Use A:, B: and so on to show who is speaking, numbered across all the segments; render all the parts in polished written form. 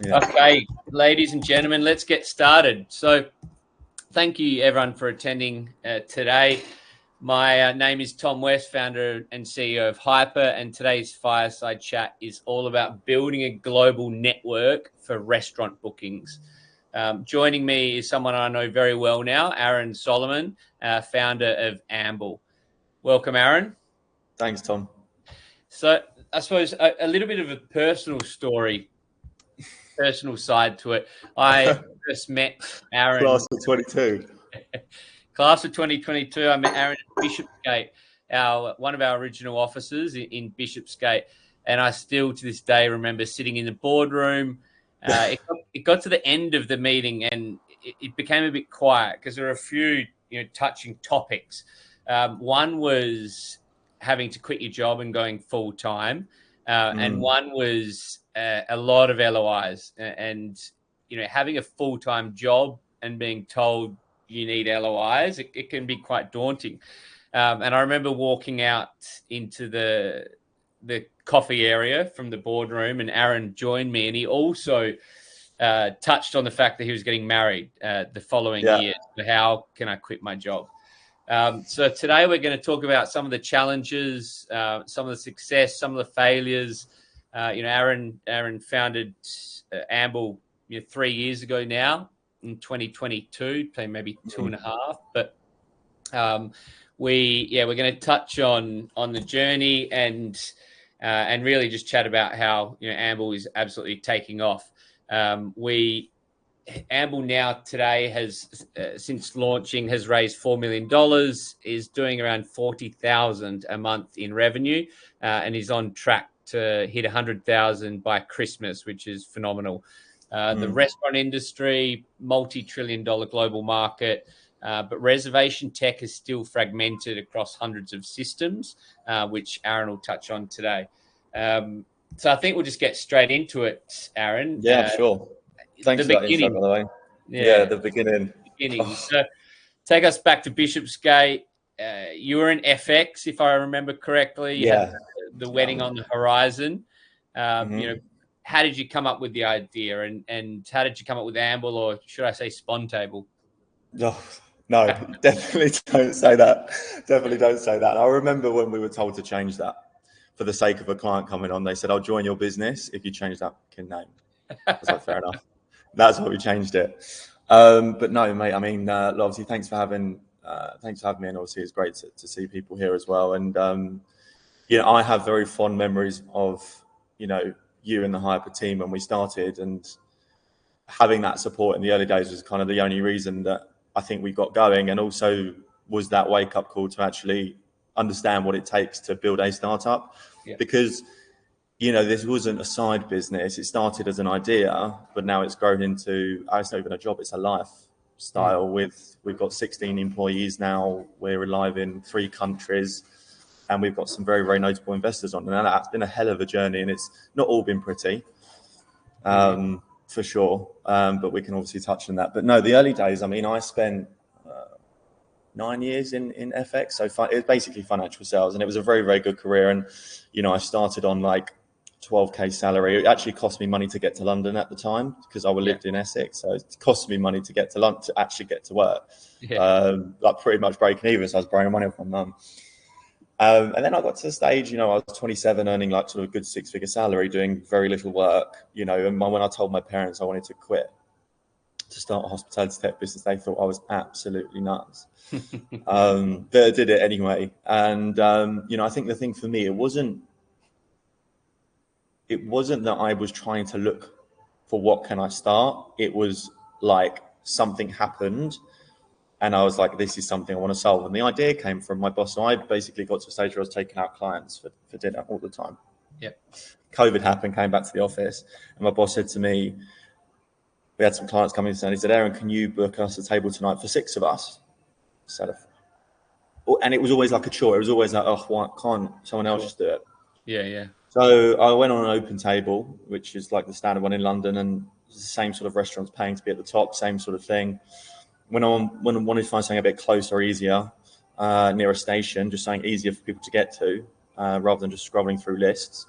A: Yeah.
B: Okay, ladies and gentlemen, let's get started. So thank you everyone for attending today. My name is Tom West, founder and CEO of Hyper, and today's fireside chat is all about building a global network for restaurant bookings. Joining me is someone I know very well now, Aaron Solomon, founder of AMBL. Welcome, Aaron.
A: Thanks, Tom.
B: So I suppose a little bit of a personal side to it. I first met Aaron.
A: Class of 22.
B: Class of 2022. I met Aaron at Bishopsgate, one of our original offices in Bishopsgate, and I still to this day remember sitting in the boardroom. It got to the end of the meeting and it became a bit quiet because there were a few touching topics. One was having to quit your job and going full time, and one was a lot of LOIs and having a full time job and being told you need LOIs, it can be quite daunting. And I remember walking out into the coffee area from the boardroom, and Aaron joined me, and he also touched on the fact that he was getting married the following year. So how can I quit my job? So today we're going to talk about some of the challenges, some of the success, some of the failures. Aaron founded AMBL 3 years ago now, in 2022, maybe 2.5. But we're going to touch on the journey and really just chat about how AMBL is absolutely taking off. AMBL now today has since launching has raised $4 million, is doing around 40,000 a month in revenue, and is on track to hit 100,000 by Christmas, which is phenomenal. The restaurant industry, multi-trillion-dollar global market, but reservation tech is still fragmented across hundreds of systems, which Aaron will touch on today. So I think we'll just get straight into it, Aaron.
A: Yeah, sure. Thanks for that intro, by the way. Yeah, the beginning.
B: So take us back to Bishopsgate. You were in FX, if I remember correctly. You had the wedding on the horizon. How did you come up with the idea, and how did you come up with AMBL, or should I say Spontable?
A: No, definitely don't say that. Definitely don't say that. I remember when we were told to change that for the sake of a client coming on, they said, "I'll join your business if you change that fucking name." I was like, fair enough. That's why we changed it. But no, mate, I mean, obviously, thanks for having me. And obviously, it's great to see people here as well. And, I have very fond memories of, you and the Hyper team when we started, and having that support in the early days was kind of the only reason that I think we got going, and also was that wake up call to actually understand what it takes to build a startup. Because this wasn't a side business. It started as an idea, but now it's grown into, it's not even a job, it's a lifestyle. We've got 16 employees now. We're live in 3 countries, and we've got some very, very notable investors on. And that's been a hell of a journey, and it's not all been pretty, for sure. But we can obviously touch on that. But no, the early days, I mean, I spent 9 years in FX. So it was basically financial sales, and it was a very, very good career. And, I started on like 12k salary. It actually cost me money to get to London at the time because I lived in Essex, so it cost me money to get to London to actually get to work. Like pretty much breaking even. So I was borrowing money off my mum. And then I got to the stage, I was 27, earning like sort of a good 6-figure salary, doing very little work. And when I told my parents I wanted to quit to start a hospitality tech business, they thought I was absolutely nuts. But I did it anyway. And I think the thing for me, it wasn't that I was trying to look for what can I start. It was like something happened, and I was like, this is something I want to solve. And the idea came from my boss. So I basically got to a stage where I was taking out clients for dinner all the time. COVID happened, came back to the office, and my boss said to me, we had some clients coming in, and he said, "Aaron, can you book us a table tonight for 6 of us?" And it was always like a chore. It was always like, oh, why can't someone else just do it? So I went on an open table, which is like the standard one in London, and the same sort of restaurants paying to be at the top, same sort of thing. When I wanted to find something a bit closer, easier, near a station, just something easier for people to get to, rather than just scrolling through lists.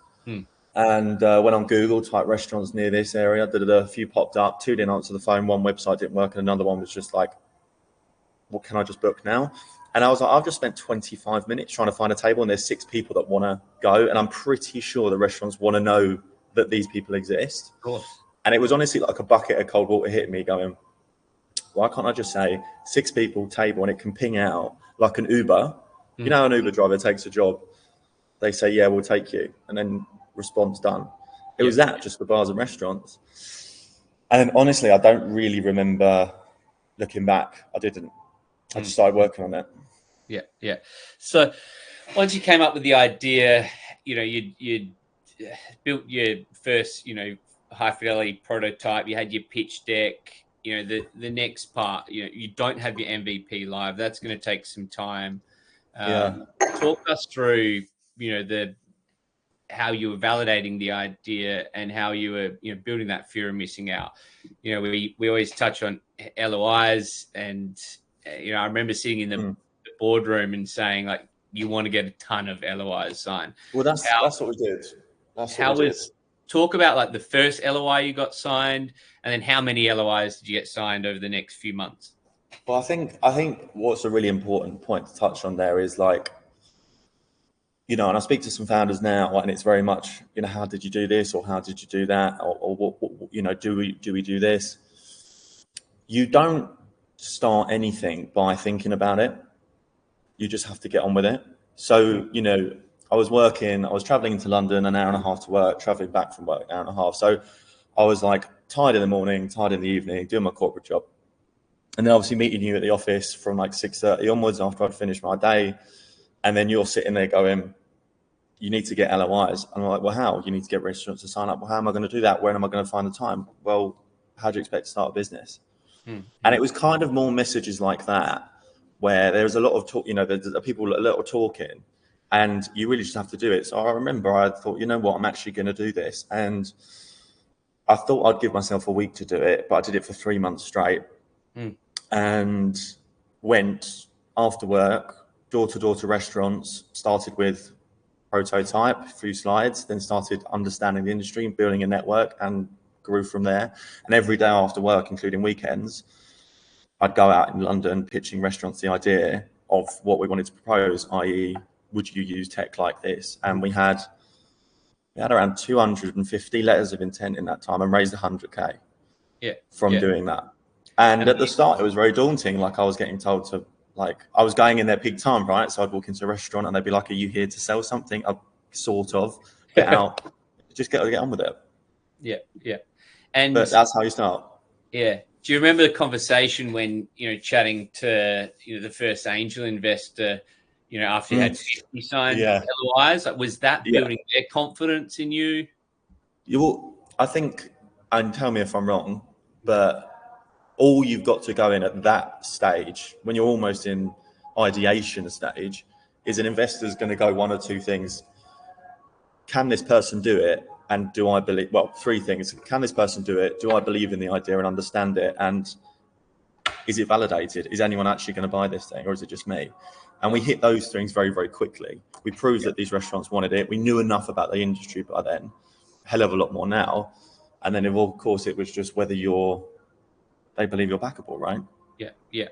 A: And went on Google, typed restaurants near this area. A few popped up. Two didn't answer the phone. One website didn't work, and another one was just like, "What can I just book now?" And I was like, "I've just spent 25 minutes trying to find a table, and there's 6 people that want to go, and I'm pretty sure the restaurants want to know that these people exist."
B: Of course.
A: And it was honestly like a bucket of cold water hitting me, going, "Why can't I just say 6 people table, and it can ping out like an Uber? You know, an Uber driver takes a job. They say, 'Yeah, we'll take you,' and then response done." It was that just for bars and restaurants. And honestly, I don't really remember looking back. I didn't. I just started working on it.
B: Yeah. So once you came up with the idea, you built your first, high fidelity prototype. You had your pitch deck. The next part, you don't have your MVP live. That's going to take some time. Talk us through, how you were validating the idea and how you were, building that fear of missing out. We always touch on LOIs, and I remember sitting in the boardroom and saying, like, you want to get a ton of LOIs signed.
A: Well, that's what we did.
B: Talk about like the first LOI you got signed, and then how many LOIs did you get signed over the next few months?
A: Well, I think what's a really important point to touch on there is like, and I speak to some founders now, and it's very much, how did you do this, or how did you do that, or what, do we do this? You don't start anything by thinking about it. You just have to get on with it. So, I was traveling to London, an hour and a half to work, traveling back from work, an hour and a half. So I was like tired in the morning, tired in the evening, doing my corporate job. And then obviously meeting you at the office from like 6:30 onwards after I'd finished my day. And then you're sitting there going, you need to get LOIs. And I'm like, well, how? You need to get restaurants to sign up. Well, how am I going to do that? When am I going to find the time? Well, how do you expect to start a business? And it was kind of more messages like that, where there was a lot of talk, there's people a little talking, and you really just have to do it. So I remember I thought, you know what, I'm actually going to do this. And I thought I'd give myself a week to do it, but I did it for 3 months straight. And went after work, door to door to restaurants, started with prototype, a few slides, then started understanding the industry and building a network, and grew from there. And every day after work, including weekends, I'd go out in London pitching restaurants the idea of what we wanted to propose, i.e., would you use tech like this? And we had around 250 letters of intent in that time, and raised 100K from doing that. And at the start, it was very daunting. Like, I was getting told to, like, I was going in their peak time, right? So I'd walk into a restaurant and they'd be like, "Are you here to sell something?" I'd sort of get out, just get on with it.
B: Yeah.
A: But that's how you start.
B: Yeah. Do you remember the conversation when, chatting to, the first angel investor, after you had 50 signed LOIs? Like, was that building their confidence in you?
A: I think, and tell me if I'm wrong, but all you've got to go in at that stage, when you're almost in ideation stage, is an investor's going to go one or two things. Can this person do it? And do I believe, well, 3 things. Can this person do it? Do I believe in the idea and understand it? And is it validated? Is anyone actually going to buy this thing, or is it just me? And we hit those things very, very quickly. We proved that these restaurants wanted it. We knew enough about the industry by then, a hell of a lot more now. And then, of course, it was just whether they believe you're backable, right?
B: Yeah.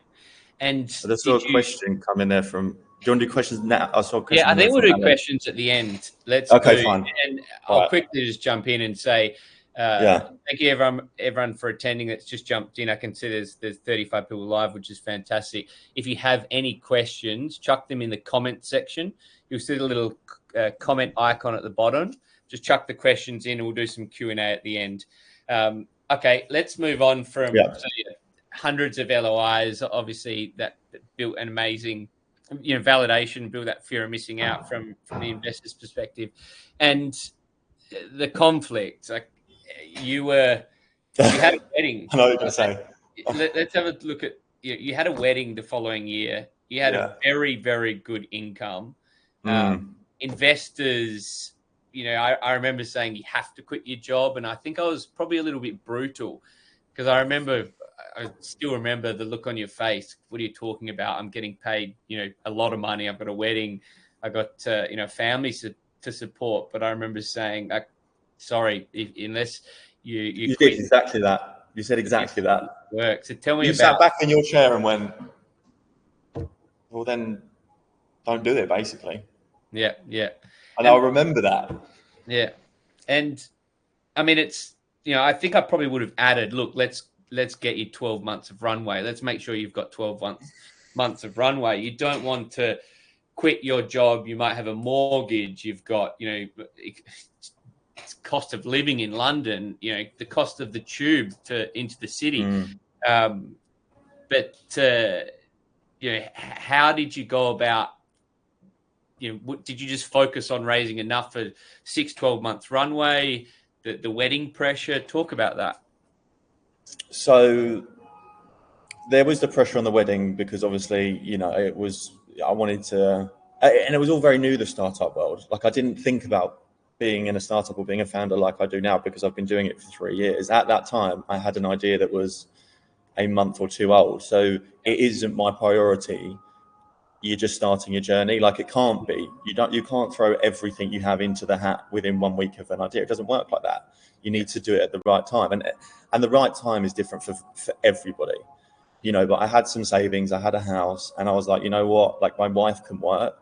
B: And
A: so there's still a question coming there from. Do you want to do questions now? I
B: think we'll do questions at the end.
A: Fine.
B: And I'll quickly just jump in and say, thank you everyone for attending. That's just jumped in. I can see there's 35 people live, which is fantastic. If you have any questions, chuck them in the comment section. You'll see the little comment icon at the bottom. Just chuck the questions in, and we'll do some Q&A at the end. Okay, let's move on from hundreds of LOIs. Obviously, that built an amazing, validation, build that fear of missing out from the investor's perspective, and the conflict. Like, you had a wedding.
A: I know what you're saying.
B: Let's have a look at. You had a wedding the following year. You had a very, very good income. Investors. I remember saying you have to quit your job, and I think I was probably a little bit brutal, because I still remember the look on your face. What are you talking about? I'm getting paid, a lot of money. I've got a wedding. I got, family to support. But I remember saying, sorry, unless you
A: You
B: quit.
A: did exactly that. You said exactly that.
B: Work. So tell me
A: You
B: about.
A: sat back in your chair and went, well, then don't do it, basically.
B: Yeah.
A: And I remember that.
B: Yeah. And I mean, it's, I think I probably would have added, look, let's get you 12 months of runway. Let's make sure you've got 12 months of runway. You don't want to quit your job. You might have a mortgage. You've got, cost of living in London, the cost of the tube into the city. But how did you go about, did you just focus on raising enough for 12 months runway, the wedding pressure? Talk about that.
A: So there was the pressure on the wedding because obviously, I wanted to, and it was all very new, the startup world. Like I didn't think about being in a startup or being a founder like I do now because I've been doing it for 3 years. At that time, I had an idea that was a month or two old. So it isn't my priority. You're just starting your journey. Like it can't be. You can't throw everything you have into the hat within 1 week of an idea. It doesn't work like that. You need to do it at the right time. And the right time is different for everybody. But I had some savings, I had a house, and I was like, you know what? Like my wife can work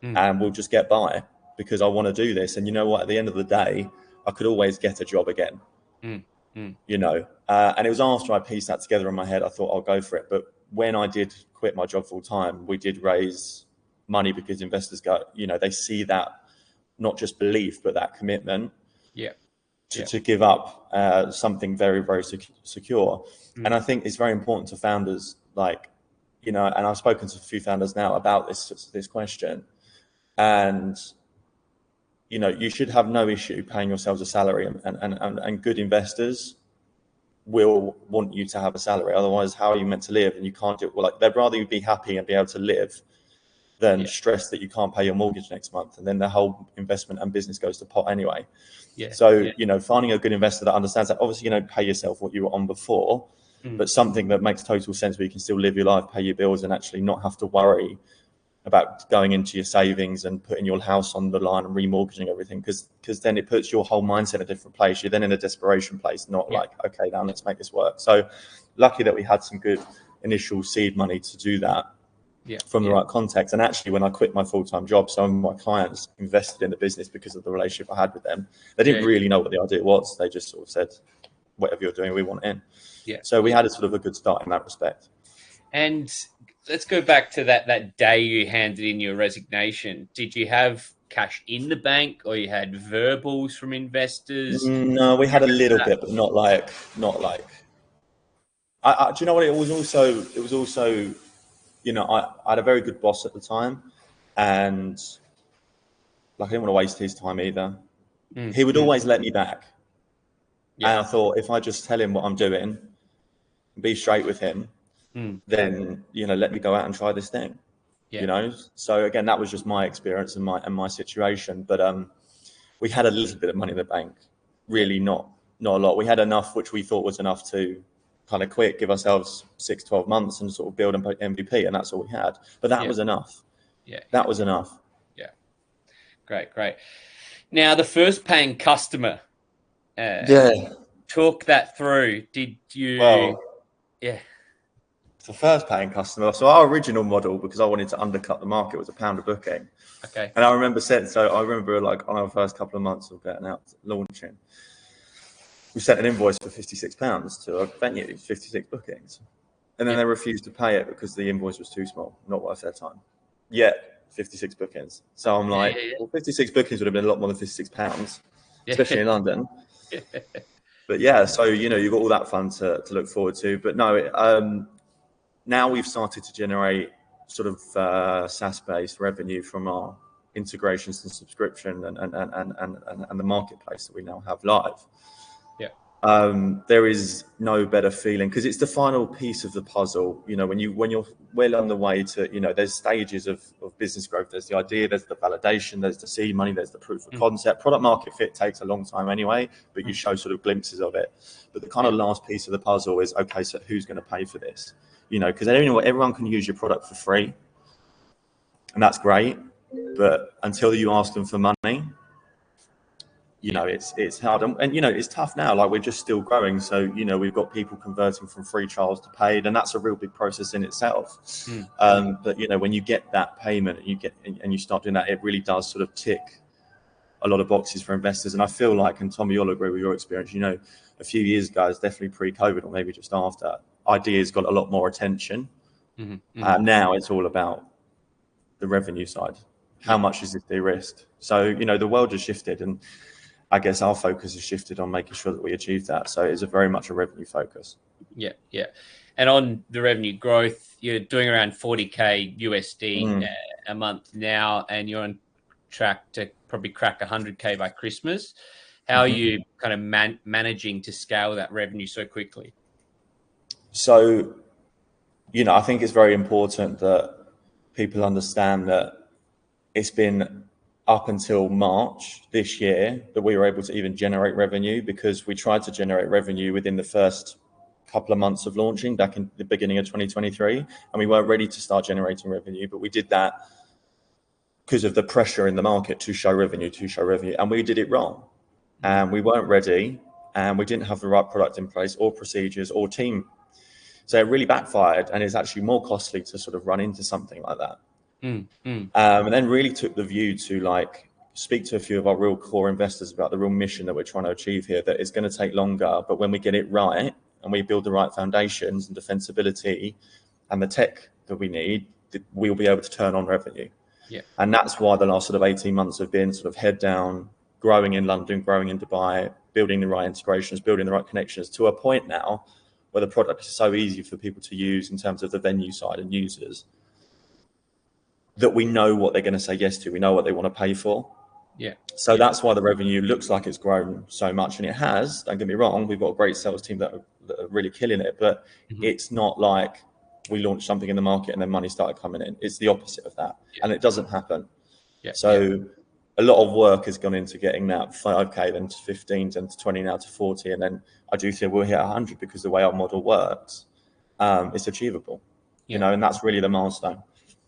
A: and we'll just get by because I want to do this. And you know what? At the end of the day, I could always get a job again. And it was after I pieced that together in my head, I thought I'll go for it. But when I did quit my job full time, we did raise money because investors they see that not just belief, but that commitment to give up something very, very secure. And I think it's very important to founders, and I've spoken to a few founders now about this question. And, you should have no issue paying yourselves a salary, and good investors will want you to have a salary. Otherwise, how are you meant to live? And you can't do it. Well, they'd rather you be happy and be able to live than stress that you can't pay your mortgage next month. And then the whole investment and business goes to pot anyway. So, finding a good investor that understands that. Obviously, pay yourself what you were on before, but something that makes total sense where you can still live your life, pay your bills, and actually not have to worry about going into your savings and putting your house on the line and remortgaging everything, because then it puts your whole mindset in a different place. You're then in a desperation place, not like, okay, now let's make this work. So lucky that we had some good initial seed money to do that from the right context. And actually, when I quit my full-time job, some of my clients invested in the business because of the relationship I had with them. They didn't really know what the idea was. They just sort of said, whatever you're doing, we want in. So we had a sort of a good start in that respect.
B: And let's go back to that day you handed in your resignation. Did you have cash in the bank, or you had verbals from investors?
A: No, we had a little bit, but not like. Do you know what? It was also, I had a very good boss at the time, and I didn't want to waste his time either. He would always let me back. And I thought, if I just tell him what I'm doing, be straight with him, then, let me go out and try this thing, So again, that was just my experience and my situation. But we had a little bit of money in the bank, really not a lot. We had enough, which we thought was enough to kind of quit, give ourselves 12 months and sort of build an MVP. And that's all we had. But that was enough. That was enough.
B: Yeah. Great. Now, the first paying customer, talk that through. Did you?
A: Well, the first paying customer. So our original model, because I wanted to undercut the market, was £1 a booking.
B: Okay.
A: And I remember on our first couple of months of getting out, launching, we sent an invoice for £56 to a venue, 56 bookings. And then they refused to pay it because the invoice was too small, not worth their time. Yet 56 bookings. So I'm like, well, 56 bookings would have been a lot more than £56, especially in London. But so, you've got all that fun to look forward to. But no, now we've started to generate sort of SaaS-based revenue from our integrations and subscription and the marketplace that we now have live. There is no better feeling, because it's the final piece of the puzzle. When you're well on the way to, there's stages of business growth. There's the idea, there's the validation, there's the seed money, there's the proof of concept. Product market fit takes a long time anyway, but you show sort of glimpses of it. But the kind of last piece of the puzzle is, okay, so who's going to pay for this? Because everyone can use your product for free, and that's great. But until you ask them for money, it's hard, and it's tough now. Like, we're just still growing, so we've got people converting from free trials to paid, and that's a real big process in itself. But when you get that payment, and you start doing that, it really does sort of tick a lot of boxes for investors. And I feel like, and Tommy, you'll agree with your experience, a few years ago, it's definitely pre-COVID or maybe just after, ideas got a lot more attention. Now it's all about the revenue side. How much is it de-risked? So, the world has shifted, and I guess our focus has shifted on making sure that we achieve that. So it's very much a revenue focus.
B: Yeah. And on the revenue growth, you're doing around 40K USD a month now, and you're on track to probably crack 100K by Christmas. How are you kind of managing to scale that revenue so quickly?
A: So, I think it's very important that people understand that it's been up until March this year that we were able to even generate revenue, because we tried to generate revenue within the first couple of months of launching back in the beginning of 2023, and we weren't ready to start generating revenue, but we did that because of the pressure in the market to show revenue, and we did it wrong, and we weren't ready, and we didn't have the right product in place or procedures or team. So it really backfired, and it's actually more costly to sort of run into something like that. And then really took the view to speak to a few of our real core investors about the real mission that we're trying to achieve here, that it's going to take longer, but when we get it right and we build the right foundations and defensibility and the tech that we need, we'll be able to turn on revenue. And that's why the last sort of 18 months have been sort of head down, growing in London, growing in Dubai, building the right integrations, building the right connections, to a point now where the product is so easy for people to use in terms of the venue side and users, that we know what they're going to say yes to. We know what they want to pay for. So that's why the revenue looks like it's grown so much, and it has. Don't get me wrong, we've got a great sales team that are really killing it, but it's not like we launched something in the market and then money started coming in. It's the opposite of that, and it doesn't happen. So a lot of work has gone into getting that 5K, then to 15, then to 20, now to 40, and then I do think we'll hit 100, because the way our model works, it's achievable. And that's really the milestone.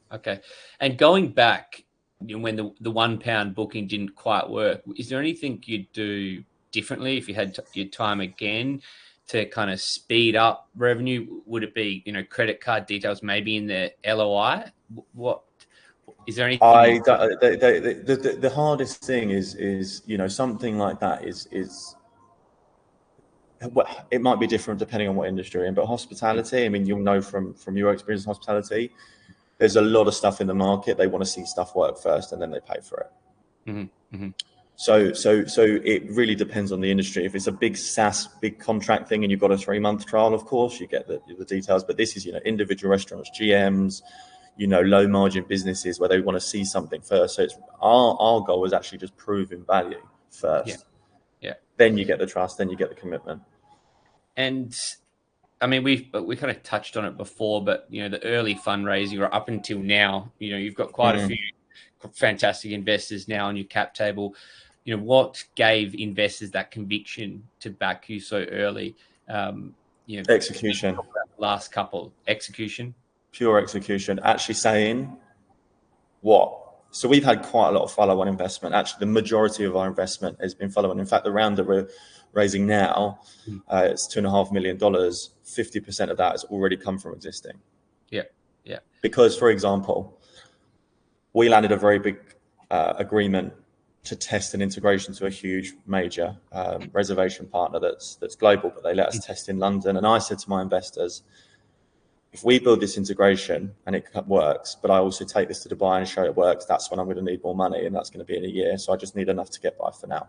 B: Okay. And going back, when the £1 booking didn't quite work, is there anything you'd do differently if you had your time again to kind of speed up revenue? Would it be, credit card details maybe in the LOI? What is there anything?
A: The hardest thing is something like that is well, it might be different depending on what industry you're in, but hospitality, I mean, you'll know from your experience in hospitality, there's a lot of stuff in the market. They want to see stuff work first, and then they pay for it. So it really depends on the industry. If it's a big SaaS, big contract thing, and you've got a 3-month trial, of course you get the details. But this is individual restaurants, GMs, low margin businesses where they want to see something first. So it's our goal is actually just proving value first. Then you get the trust, then you get the commitment.
B: And I mean, we kind of touched on it before, but the early fundraising, or up until now, you've got quite a few fantastic investors now on your cap table. What gave investors that conviction to back you so early?
A: Execution.
B: Last couple, execution.
A: Pure execution. Actually saying what. So we've had quite a lot of follow-on investment. Actually, the majority of our investment has been follow-on. In fact, the round that we're raising now, it's $2.5 million. 50% of that has already come from existing. Because, for example, we landed a very big agreement to test an integration to a huge major reservation partner that's global, but they let us test in London. And I said to my investors, if we build this integration and it works, but I also take this to Dubai and show it works, that's when I'm going to need more money, and that's going to be in a year. So I just need enough to get by for now.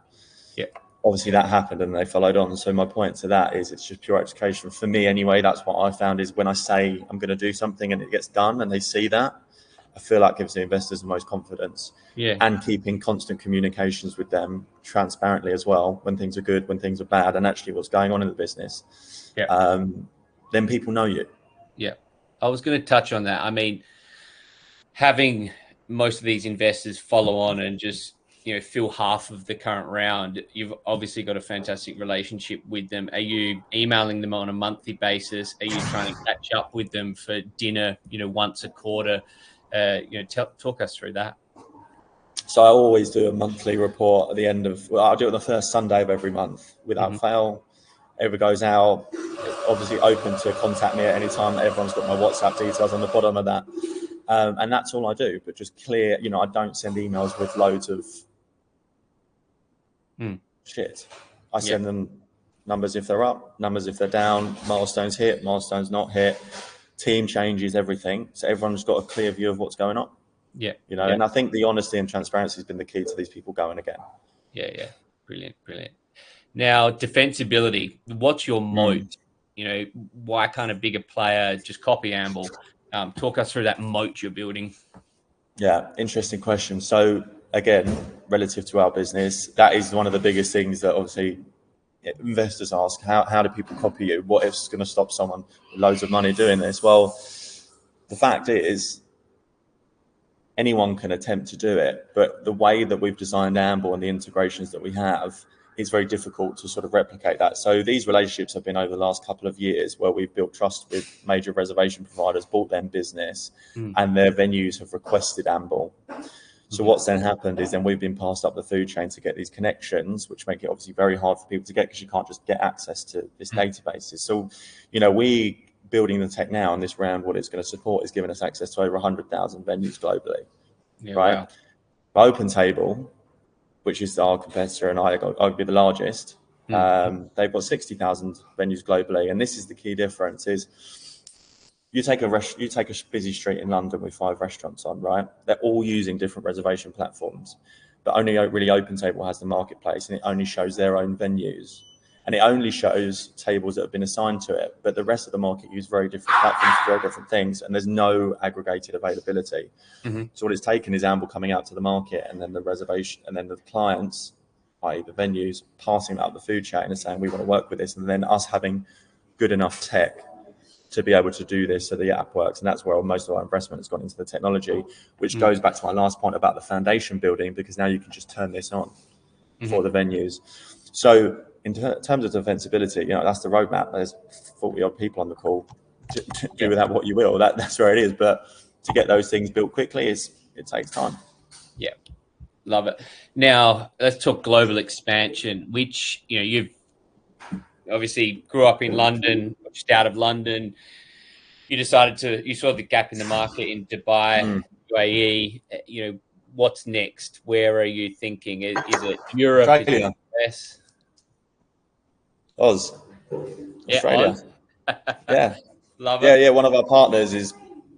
A: Obviously that happened and they followed on. So my point to that is it's just pure execution. For me anyway, that's what I found is when I say I'm going to do something and it gets done and they see that, I feel like gives the investors the most confidence. And keeping constant communications with them transparently as well, when things are good, when things are bad, and actually what's going on in the business. Then people know you.
B: I was going to touch on that. I mean, having most of these investors follow on and just fill half of the current round, you've obviously got a fantastic relationship with them. Are you emailing them on a monthly basis? Are you trying to catch up with them for dinner once a quarter? Talk us through that.
A: So I always do a monthly report at the end of, well, I'll do it on the first Sunday of every month without fail. Everyone goes out, obviously open to contact me at any time. Everyone's got my WhatsApp details on the bottom of that. And that's all I do, but just clear, I don't send emails with loads of shit. I send them numbers if they're up, numbers if they're down, milestones hit, milestones not hit, team changes, everything. So everyone's got a clear view of what's going on.
B: Yeah.
A: And I think the honesty and transparency has been the key to these people going again.
B: Yeah. Brilliant. Now, defensibility, what's your moat? Why can't a bigger player just copy AMBL? Talk us through that moat you're building.
A: Yeah, interesting question. So again, relative to our business, that is one of the biggest things that obviously investors ask. How do people copy you? What if it's going to stop someone with loads of money doing this? Well, the fact is, anyone can attempt to do it, but the way that we've designed AMBL and the integrations that we have, it's very difficult to sort of replicate that. So these relationships have been over the last couple of years where we've built trust with major reservation providers, bought them business, and their venues have requested AMBL. So what's then happened is then we've been passed up the food chain to get these connections, which make it obviously very hard for people to get because you can't just get access to this databases. So, we building the tech now, and this round, what it's going to support is giving us access to over 100,000 venues globally, right? Wow. Open Table, which is our competitor and arguably the largest, they've got 60,000 venues globally. And this is the key difference is you take a busy street in London with 5 restaurants on, right? They're all using different reservation platforms, but only really Open Table has the marketplace, and it only shows their own venues. And it only shows tables that have been assigned to it, but the rest of the market use very different platforms for very different things, and there's no aggregated availability. So what it's taken is AMBL coming out to the market, and then the reservation, and then the clients, i.e. the venues, passing that up the food chain and saying we want to work with this, and then us having good enough tech to be able to do this so the app works. And that's where most of our investment has gone into the technology, which goes back to my last point about the foundation building, because now you can just turn this on for the venues. So in terms of defensibility, that's the roadmap. There's 40 odd people on the call. Do with that what you will. That's where it is. But to get those things built quickly, it takes time.
B: Yeah, love it. Now let's talk global expansion, which you've obviously grew up in London, just out of London. You saw the gap in the market in Dubai, UAE. What's next? Where are you thinking? Is it Europe?
A: Australia.
B: Is it US?
A: Oz. Australia.
B: Oz.
A: Yeah.
B: Love it.
A: Yeah. One of our partners is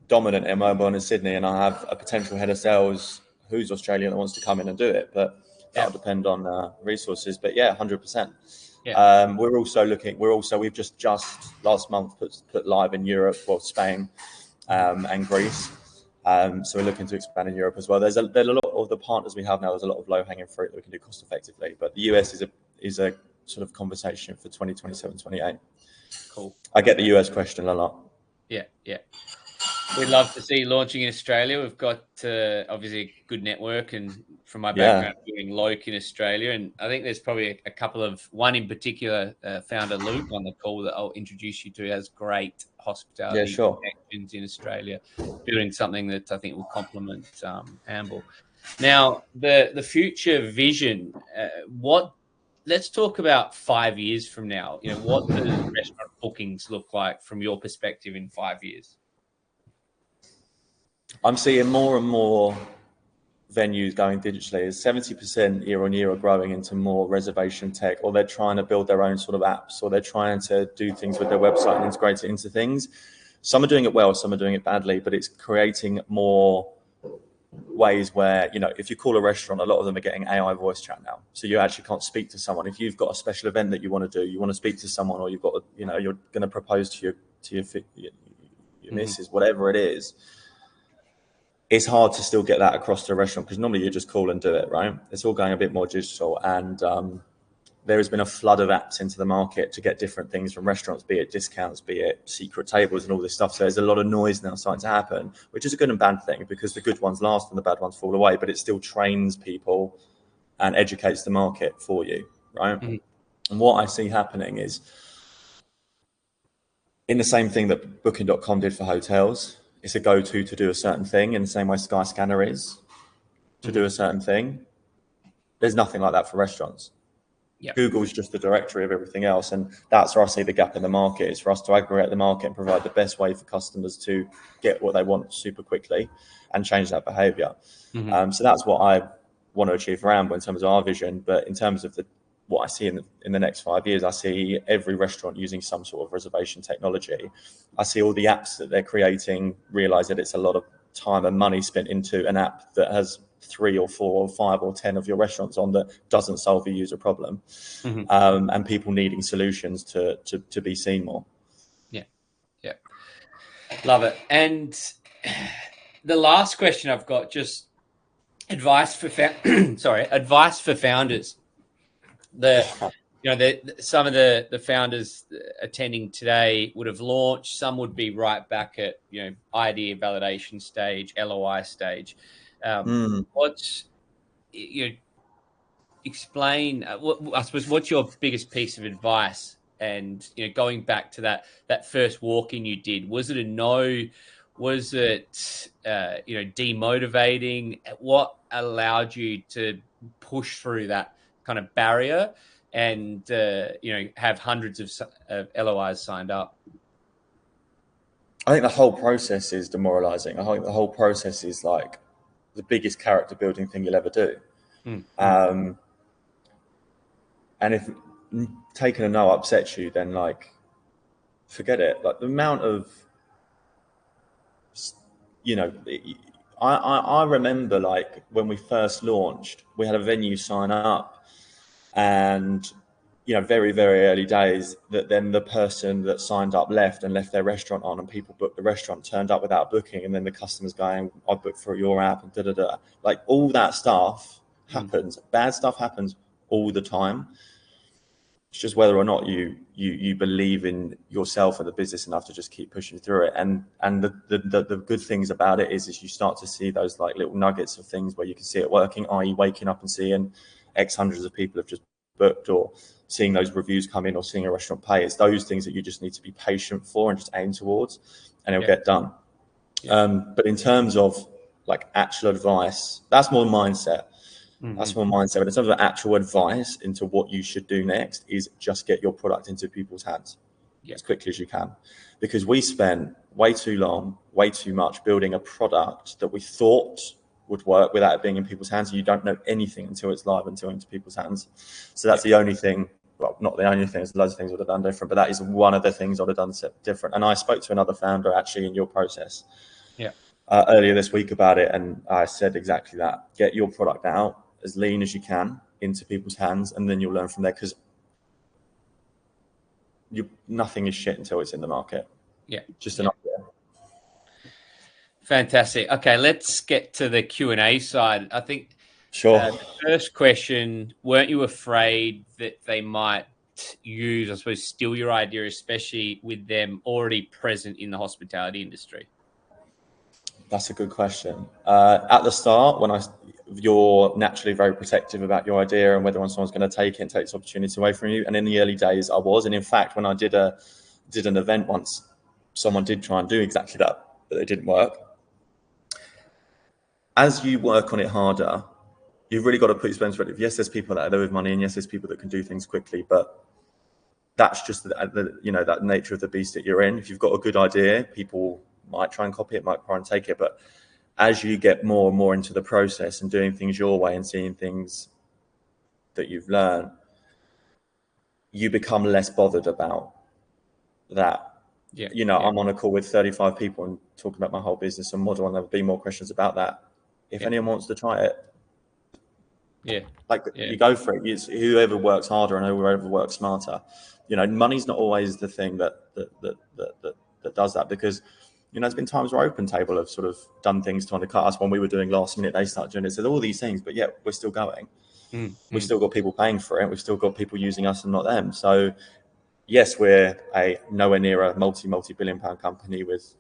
A: dominant in Melbourne and Sydney, and I have a potential head of sales who's Australian that wants to come in and do it, but that'll depend on resources. But 100%. Yeah. We've just last month put live in Europe, Spain and Greece. So we're looking to expand in Europe as well. There's a lot of the partners we have now. There's a lot of low hanging fruit that we can do cost effectively, but the US is a sort of conversation for 2027, 28.
B: Cool.
A: I get the US question a lot.
B: Yeah. We'd love to see launching in Australia. We've got obviously a good network, and from my background, doing Loke in Australia, and I think there's probably a couple of, one in particular, founder Luke on the call that I'll introduce you to, has great hospitality connections in Australia, building something that I think will complement AMBL. Now, the future vision, let's talk about 5 years from now. What do restaurant bookings look like from your perspective in 5 years?
A: I'm seeing more and more venues going digitally. As 70% year on year are growing into more reservation tech, or they're trying to build their own sort of apps, or they're trying to do things with their website and integrate it into things. Some are doing it well, some are doing it badly, but it's creating more ways where, if you call a restaurant, a lot of them are getting AI voice chat now. So you actually can't speak to someone. If you've got a special event that you want to do, you want to speak to someone, or you've got, you're going to propose to your missus, whatever it is. It's hard to still get that across to a restaurant, because normally you just call and do it, right? It's all going a bit more digital, and there has been a flood of apps into the market to get different things from restaurants, be it discounts, be it secret tables and all this stuff. So there's a lot of noise now starting to happen, which is a good and bad thing, because the good ones last and the bad ones fall away, but it still trains people and educates the market for you, right? And what I see happening is, in the same thing that Booking.com did for hotels, it's a go-to to do a certain thing in the same way Skyscanner is. to do a certain thing. There's nothing like that for restaurants.
B: Yep.
A: Google's just the directory of everything else. And that's where I see the gap in the market, is for us to aggregate the market and provide the best way for customers to get what they want super quickly and change that behavior. So that's what I want to achieve for AMBL in terms of our vision. But in terms of what I see in the next 5 years, I see every restaurant using some sort of reservation technology. I see all the apps that they're creating, realize that it's a lot of time and money spent into an app that has 3 or 4 or 5 or 10 of your restaurants on that doesn't solve a user problem, and people needing solutions to be seen more.
B: Yeah, love it. And the last question I've got, just advice for advice for founders. Some of the founders attending today would have launched. Some would be right back at idea validation stage, LOI stage. Explain. I suppose what's your biggest piece of advice? And going back to that first walk-in you did, was it a no? Was it demotivating? What allowed you to push through that kind of barrier and have hundreds of LOIs signed up?
A: I think the whole process is demoralizing. I think the whole process is like the biggest character building thing you'll ever do. And if taking a no upsets you, then like forget it. Like the amount of I remember like when we first launched, we had a venue sign up, and very, very early days, that then the person that signed up left their restaurant on, and people booked the restaurant, turned up without booking, and then the customer's going, I booked through your app, and like all that stuff happens. Bad stuff happens all the time. It's just whether or not you believe in yourself and the business enough to just keep pushing through it. And the good things about it is you start to see those like little nuggets of things where you can see it working, i.e. waking up and seeing X hundreds of people have just booked, or seeing those reviews come in, or seeing a restaurant pay. It's those things that you just need to be patient for and just aim towards, and it'll get done. But in terms of like actual advice, that's more mindset. That's more mindset. But in terms of actual advice into what you should do next, is just get your product into people's hands as quickly as you can. Because we spent way too long, way too much building a product that we thought would work without it being in people's hands. You don't know anything until it's live, until into people's hands. So that's the only thing, well, not the only thing, there's loads of things I would have done different, but that is one of the things I would have done different. And I spoke to another founder actually in your process earlier this week about it, and I said exactly that. Get your product out as lean as you can into people's hands, and then you'll learn from there, because nothing is shit until it's in the market. Just an idea.
B: Fantastic. Okay, let's get to the Q&A side. I think
A: the
B: first question, weren't you afraid that they might use, I suppose, steal your idea, especially with them already present in the hospitality industry?
A: That's a good question. At the start, you're naturally very protective about your idea and whether someone's going to take it and take this opportunity away from you. And in the early days, I was. And in fact, when I did an event once, someone did try and do exactly that, but it didn't work. As you work on it harder, you've really got to put your perspective. Yes, there's people that are there with money, and yes, there's people that can do things quickly, but that's just that nature of the beast that you're in. If you've got a good idea, people might try and copy it, might try and take it, but as you get more and more into the process and doing things your way and seeing things that you've learned, you become less bothered about that. I'm on a call with 35 people and talking about my whole business and model, and there'll be more questions about that. If anyone wants to try it, you go for it. It's whoever works harder and whoever works smarter. Money's not always the thing that does that, because there's been times where Open Table have sort of done things to undercut us. When we were doing last minute, they started doing it. So all these things, but we're still going. We've still got people paying for it. We've still got people using us and not them. So yes, we're a nowhere near a multi-billion pound company with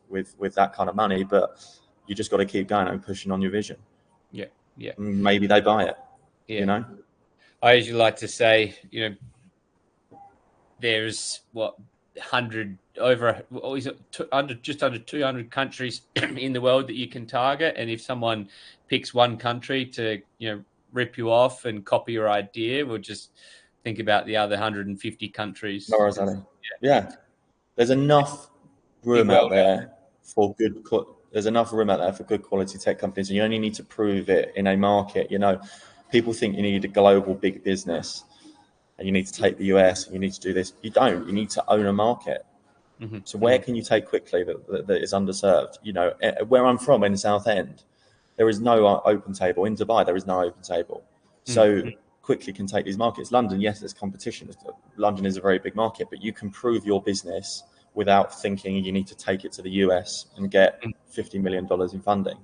A: that kind of money, but you just got to keep going and pushing on your vision. Maybe they buy it.
B: I usually like to say, there's just under 200 countries in the world that you can target, and if someone picks one country to rip you off and copy your idea, we'll just think about the other 150 countries.
A: No, exactly. Yeah, there's enough
B: Big
A: room out
B: world.
A: there for good. There's enough room out there for good quality tech companies, and you only need to prove it in a market. People think you need a global big business, and you need to take the US, and you need to do this. You don't. You need to own a market.
B: Mm-hmm.
A: So where can you take quickly that is underserved? Where I'm from in Southend, there is no open table. In Dubai, there is no open table. So quickly can take these markets. London, yes, there's competition. London is a very big market, but you can prove your business without thinking you need to take it to the US and get $50 million in funding.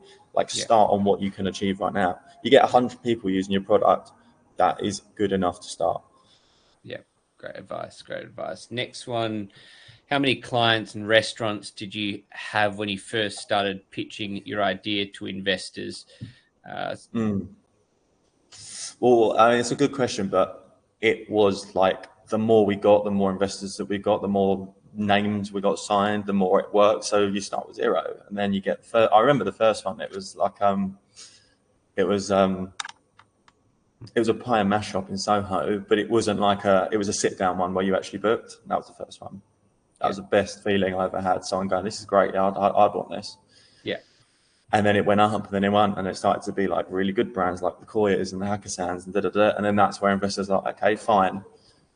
A: Start on what you can achieve right now. You get 100 people using your product, that is good enough to start.
B: Yeah, great advice. Next one. How many clients and restaurants did you have when you first started pitching your idea to investors?
A: Well, I mean, it's a good question, but it was like the more we got, the more investors that we got, the more names we got signed, the more it worked. So you start with zero, and then you get. I remember the first one. It was like it was a pie and mash shop in Soho, but it wasn't like it was a sit down one where you actually booked. That was the first one. That was the best feeling I ever had. Someone going, "This is great. I'd want this."
B: Yeah.
A: And then it went up, and then it went, and it started to be like really good brands like the Koyas and the Hackasans and and then that's where investors are like, okay, fine.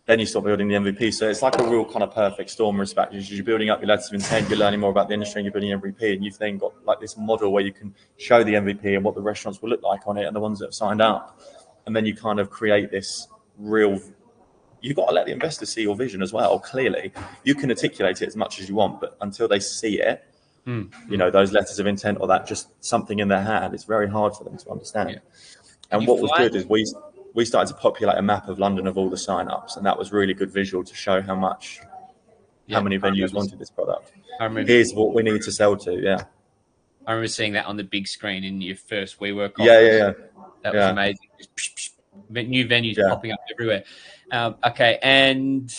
A: Then you start building the MVP. So it's like a real kind of perfect storm respect. You're building up your letters of intent, you're learning more about the industry, and you're building MVP, and you've then got like this model where you can show the MVP and what the restaurants will look like on it and the ones that have signed up. And then you kind of create this real. You've got to let the investors see your vision as well. Clearly, you can articulate it as much as you want, but until they see it, those letters of intent or that just something in their hand, it's very hard for them to understand. Yeah. And what was good is we started to populate a map of London of all the sign-ups, and that was really good visual to show how many venues wanted this product. Here's what we need to sell to. Yeah,
B: I remember seeing that on the big screen in your first WeWork office.
A: Yeah.
B: That was amazing. Just new venues popping up everywhere. Okay, and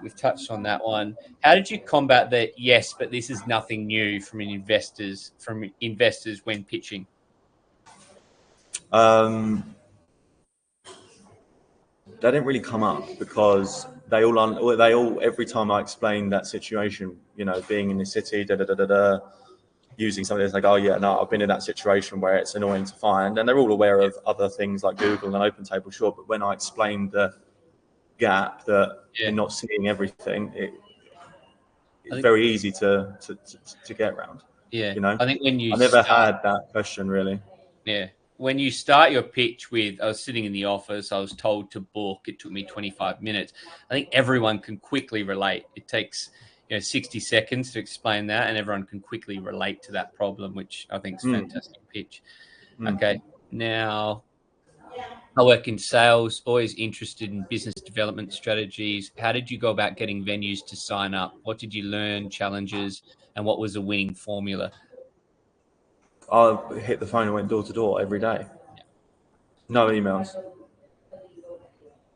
B: we've touched on that one. How did you combat the yes, but this is nothing new from investors when pitching?
A: They didn't really come up because they all every time I explained that situation, being in the city, using something that's like, oh yeah, no, I've been in that situation where it's annoying to find, and they're all aware of other things like Google and Open Table, sure, but when I explained the gap that you're not seeing everything, it's very easy to get around.
B: Yeah, I think when you
A: I never had that question really.
B: Yeah. When you start your pitch with, I was sitting in the office, I was told to book, it took me 25 minutes. I think everyone can quickly relate. It takes 60 seconds to explain that, and everyone can quickly relate to that problem, which I think is a fantastic pitch. Okay. Now, I work in sales, always interested in business development strategies. How did you go about getting venues to sign up? What did you learn, challenges, and what was the winning formula?
A: I hit the phone and went door to door every day. No emails.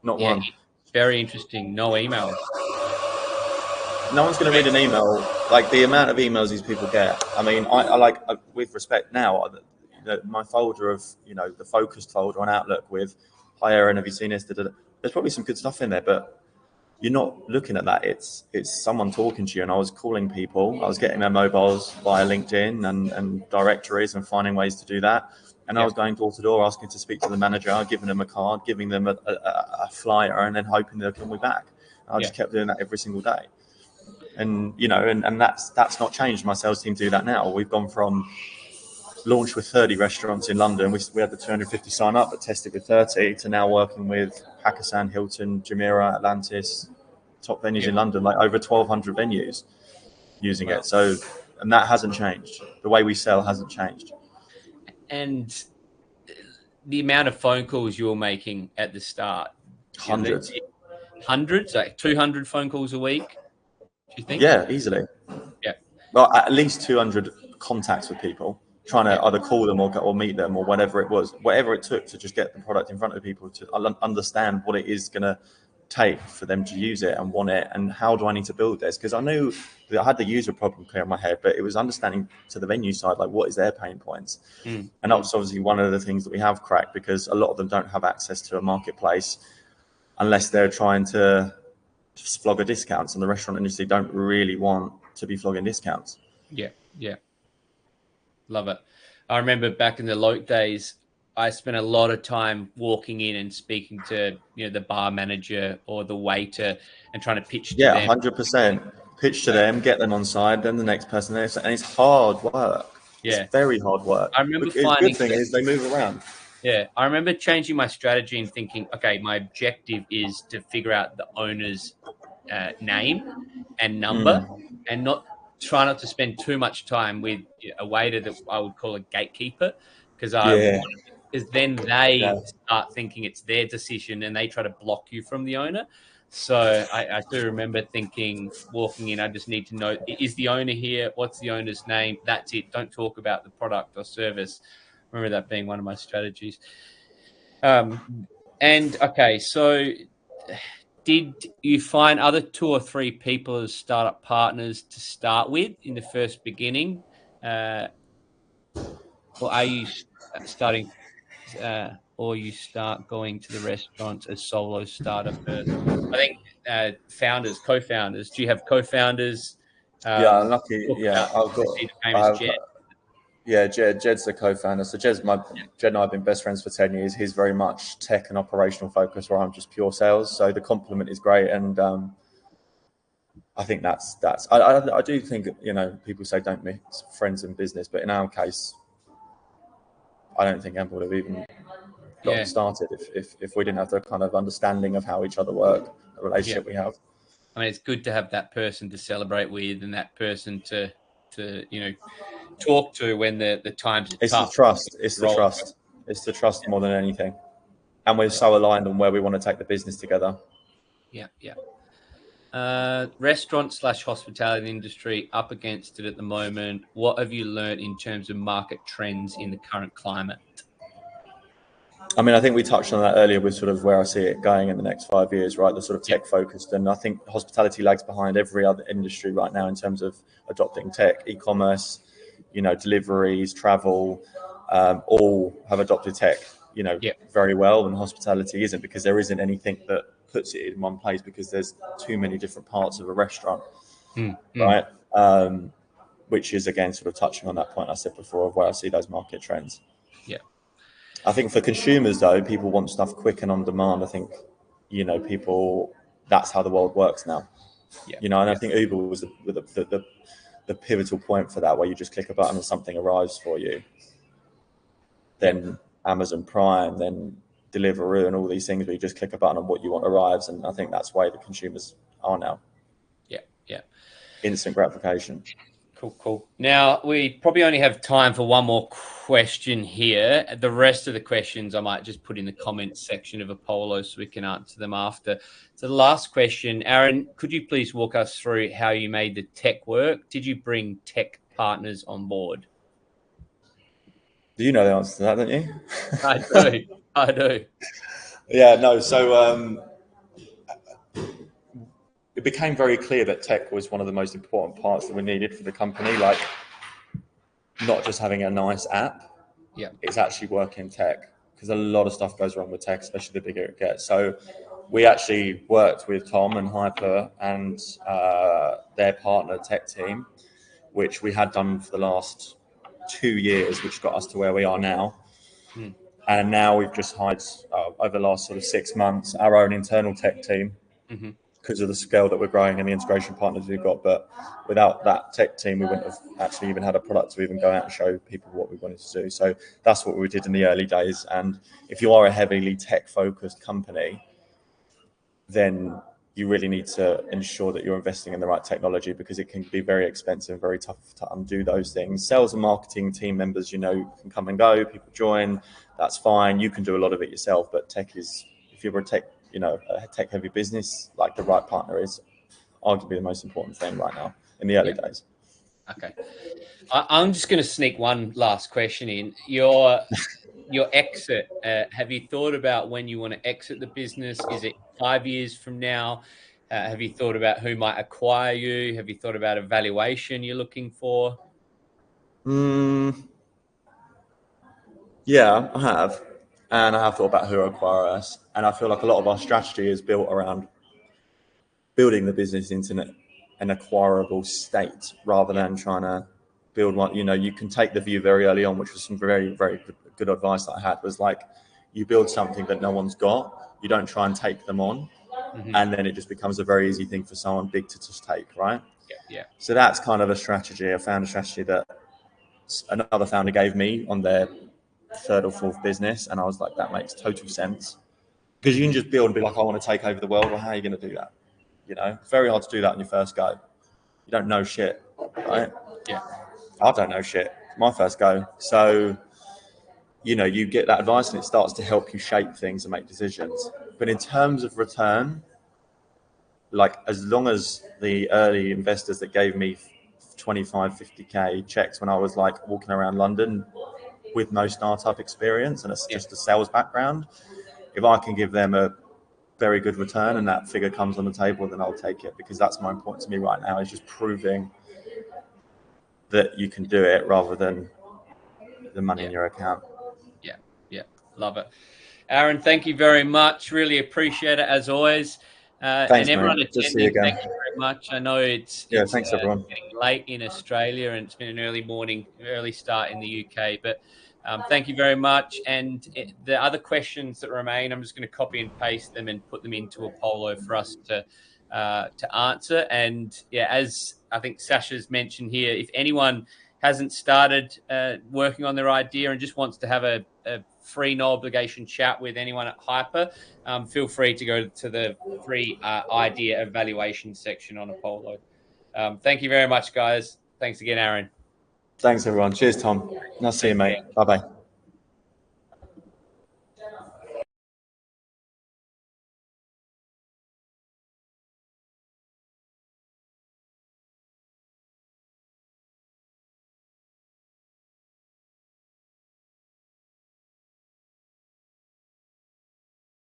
A: Not one.
B: Very interesting. No emails.
A: No one's going to read an email. Like the amount of emails these people get. I mean, I with respect now, my folder of, the focused folder on Outlook with, hi Aaron, have you seen this? There's probably some good stuff in there, but you're not looking at that. It's someone talking to you, and I was calling people. I was getting their mobiles via LinkedIn and directories and finding ways to do that. And I was going door to door, asking to speak to the manager, giving them a card, giving them a flyer, and then hoping they'll call me back. And I just kept doing that every single day. And, and that's not changed. My sales team do that now. We've gone from launch with 30 restaurants in London. We had the 250 sign up, but tested with 30, to now working with Hakkasan, Hilton, Jumeirah, Atlantis, top venues in London, like over 1,200 venues using it. So, and that hasn't changed. The way we sell hasn't changed.
B: And the amount of phone calls you're making at the start?
A: Hundreds,
B: like 200 phone calls a week, do you think?
A: Yeah, easily.
B: Yeah.
A: Well, at least 200 contacts with people, trying to either call them or meet them or whatever it was, whatever it took to just get the product in front of people to understand what it is going to take for them to use it and want it, and how do I need to build this? Because I knew that I had the user problem clear in my head, but it was understanding to the venue side, like what is their pain points. And that was obviously one of the things that we have cracked, because a lot of them don't have access to a marketplace unless they're trying to just flog a discounts, and the restaurant industry don't really want to be flogging discounts.
B: Yeah. Love it. I remember back in the Loke days, I spent a lot of time walking in and speaking to, the bar manager or the waiter and trying to pitch to them.
A: 100%. Pitch to them, get them on side, then the next person there. And it's hard work.
B: Yeah.
A: It's very hard work.
B: I remember
A: The good thing is they move around.
B: Yeah. I remember changing my strategy and thinking, okay, my objective is to figure out the owner's name and number and try not to spend too much time with a waiter that I would call a gatekeeper, because then they start thinking it's their decision and they try to block you from the owner. So I do remember thinking, walking in, I just need to know, is the owner here? What's the owner's name? That's it. Don't talk about the product or service. Remember that being one of my strategies. So did you find other 2 or 3 people as startup partners to start with in the first beginning? Or are you starting, or you start going to the restaurants as solo starter first? I think co-founders. Do you have co-founders?
A: I'm lucky. Jed's the co-founder. So Jed and I have been best friends for 10 years. He's very much tech and operational focus, where I'm just pure sales. So the complement is great. And I think I do think, people say don't mix friends and business, but in our case, I don't think AMBL would have even gotten started if we didn't have the kind of understanding of how each other work, the relationship we have.
B: I mean, it's good to have that person to celebrate with and that person to talk to when the times are tough.
A: It's the trust more than anything. And we're so aligned on where we want to take the business together.
B: Yeah. Restaurant/hospitality industry, up against it at the moment. What have you learned in terms of market trends in the current climate?
A: I mean, I think we touched on that earlier with sort of where I see it going in the next 5 years, right? The sort of tech focused. And I think hospitality lags behind every other industry right now in terms of adopting tech, e-commerce, deliveries, travel, all have adopted tech, very well. And hospitality isn't, because there isn't anything that puts it in one place, because there's too many different parts of a restaurant, right? Which is, again, sort of touching on that point I said before of where I see those market trends.
B: Yeah.
A: I think for consumers, though, people want stuff quick and on demand. I think, that's how the world works now. Yeah. And I think Uber was the pivotal point for that, where you just click a button and something arrives for you. Then Amazon Prime, then Deliveroo, and all these things where you just click a button and what you want arrives. And I think that's why the consumers are now.
B: Yeah.
A: Instant gratification.
B: Cool. Now, we probably only have time for one more question here. The rest of the questions I might just put in the comments section of Apollo so we can answer them after. So the last question, Aaron, could you please walk us through how you made the tech work? Did you bring tech partners on board?
A: Do you know the answer to that, don't you?
B: I do.
A: Yeah, no. So it became very clear that tech was one of the most important parts that we needed for the company. Like, not just having a nice app.
B: Yeah.
A: It's actually working tech, because a lot of stuff goes wrong with tech, especially the bigger it gets. So we actually worked with Tom and Hyper and their partner tech team, which we had done for the last 2 years, which got us to where we are now. And now we've just hired, over the last sort of 6 months, our own internal tech team, because of the scale that we're growing and the integration partners we've got. But without that tech team, we wouldn't have actually even had a product to even go out and show people what we wanted to do. So that's what we did in the early days. And if you are a heavily tech-focused company, then you really need to ensure that you're investing in the right technology, because it can be very expensive and very tough to undo those things. Sales and marketing team members, can come and go, people join, that's fine. You can do a lot of it yourself, but tech is, if you're a tech heavy business, like, the right partner is arguably the most important thing right now in the early days.
B: Okay. I'm just going to sneak one last question in. Your your exit, have you thought about when you want to exit the business? Is it 5 years from now? Have you thought about who might acquire you? Have you thought about a valuation you're looking for?
A: Yeah, I have. And I have thought about who acquire us. And I feel like a lot of our strategy is built around building the business into an acquirable state rather than trying to build one. You can take the view very early on, which was some very, very good advice that I had, was like, you build something that no one's got, you don't try and take them on, and then it just becomes a very easy thing for someone big to just take, right?
B: Yeah.
A: So that's kind of a strategy. I found a strategy that another founder gave me on their third or fourth business, and I was like, that makes total sense. Because you can just build and be like, I want to take over the world. Well, how are you going to do that? It's very hard to do that on your first go. You don't know shit, right?
B: Yeah.
A: I don't know shit. My first go. So, you get that advice and it starts to help you shape things and make decisions. But in terms of return, like, as long as the early investors that gave me 25, 50K checks when I was like walking around London with no startup experience and it's just a sales background, if I can give them a very good return and that figure comes on the table, then I'll take it, because that's more important to me right now, is just proving that you can do it rather than the money in your account.
B: Yeah. Love it. Aaron, thank you very much. Really appreciate it, as always.
A: Thanks,
B: and everyone
A: mate. Good to see you
B: attending,
A: again.
B: thank you very much. I know it's
A: Thanks, everyone.
B: getting late in Australia and it's been an early start in the UK, but thank you very much. And the other questions that remain, I'm just going to copy and paste them and put them into Apollo for us to answer. And as I think Sasha's mentioned here, if anyone hasn't started working on their idea and just wants to have a free, no obligation chat with anyone at Hyper, feel free to go to the free idea evaluation section on Apollo. Thank you very much, guys. Thanks again, Aaron.
A: Thanks, everyone. Cheers, Tom. Nice to see you, mate. Bye-bye.